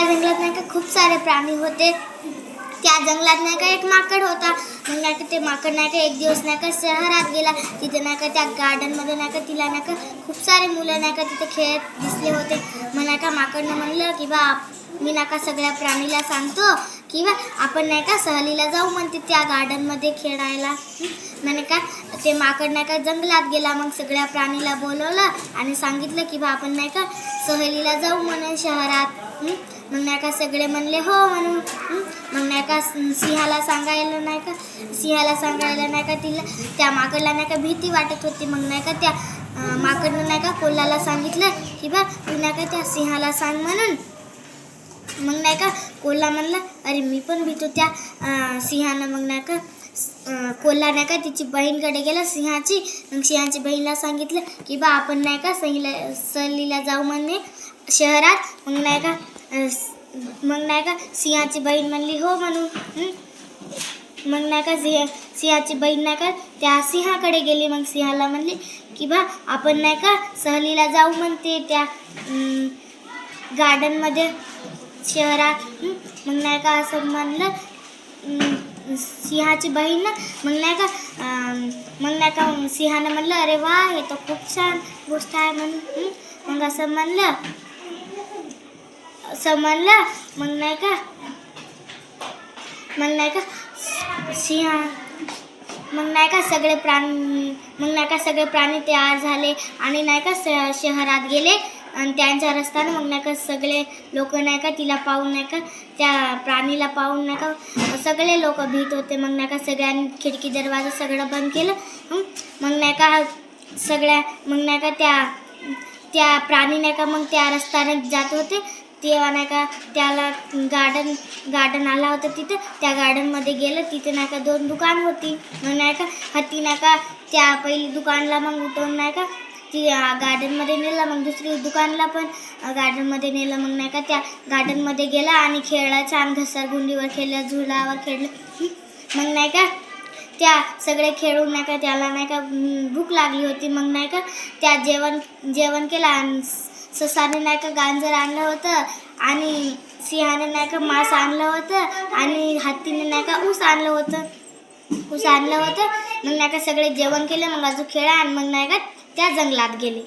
जंगलात नाही का खूप सारे प्राणी होते. त्या जंगलात नाही का एक माकड होता. मग नाही का ते माकड नाही का एक दिवस नाही का शहरात गेला. तिथे नाही का त्या गार्डनमध्ये नाही का तिला नाही का खूप सारे मुलं नाही का तिथे खेळत दिसले होते. मग नाही का माकडनं म्हणलं की बा मी नाही का सगळ्या प्राणीला सांगतो की बा आपण नाही का सहलीला जाऊ म्हणते त्या गार्डनमध्ये खेळायला. नाही का ते माकड नाही का जंगलात गेला. मग सगळ्या प्राणीला बोलवलं आणि सांगितलं की बा आपण नाही का सहलीला जाऊ म्हणून शहरात. मग नाही का सगळे म्हणले हो म्हणून. मग नाही का सिंहाला सांगायला नाही का तिला त्या माकडला नाही का भीती वाटत होती. मग नाही का त्या माकडनं नाही का कोल्हाला सांगितलं की बा तू नाही का त्या सिंहाला सांग म्हणून. मग नाही का कोल्हा म्हणला अरे मी पण भीतो त्या सिंहानं. मग नाही का कोल्हा नाही का तिची बहीणकडे गेला सिंहाची. मग सिंहाची बहीणला सांगितलं की बा आपण नाही का सहलीला जाऊ म्हणे शहरात. मग नाही का सिंहाची बहीण म्हणली हो म्हणून. मग नाही का सिंहाची बहीण नाही का त्या सिंहाकडे गेली. मग सिंहाला म्हणली की बा आपण नाही का सहलीला जाऊ म्हणते त्या गार्डनमध्ये शहरात. मग नाही का असं म्हणलं सिंहाची बहीण. मग नाही का सिंहानं म्हणलं अरे वा हे तर खूप छान गोष्ट आहे म्हणून. मग असं म्हणलं मग नाही का सगळे प्राणी तयार झाले आणि नाही का शहरात गेले. आणि त्यांच्या रस्त्यानं मग नाही का सगळे लोक नाही का तिला पाहून नाही का त्या प्राणीला पाहून नाही का सगळे लोक भीत होते. मग नाही का सगळ्यांनी खिडकी दरवाजा सगळं बंद केलं. मग नाही का त्या प्राणी नाही का मग त्या रस्त्याने जात होते. तेव्हा नाही का त्याला गार्डन आला होता. तिथं त्या गार्डनमध्ये गेलं. तिथे नाही का 2 दुकान होती. मग नाही का हत्ती नाही का त्या पहिली दुकानला मग उठवून नाही का ती गार्डनमध्ये नेलं. मग दुसरी दुकानला पण गार्डनमध्ये नेलं. मग नाही का त्या गार्डनमध्ये गेला आणि खेळला छान घसरगुंडीवर खेळलं झुलावर खेळलं. मग नाही का त्या सगळे खेळून नाही का त्याला नाही का भूक लागली होती. मग नाही का त्या जेवण केलं आणि ससाने नाही का गांजर आणलं होतं आणि सिंहाने नाही का मांस आणलं होतं आणि हत्तीने नाही का ऊस आणलं होतं. मग नाही का सगळे जेवण केलं. मग अजून खेळा आणि मग नाही का त्या जंगलात गेले.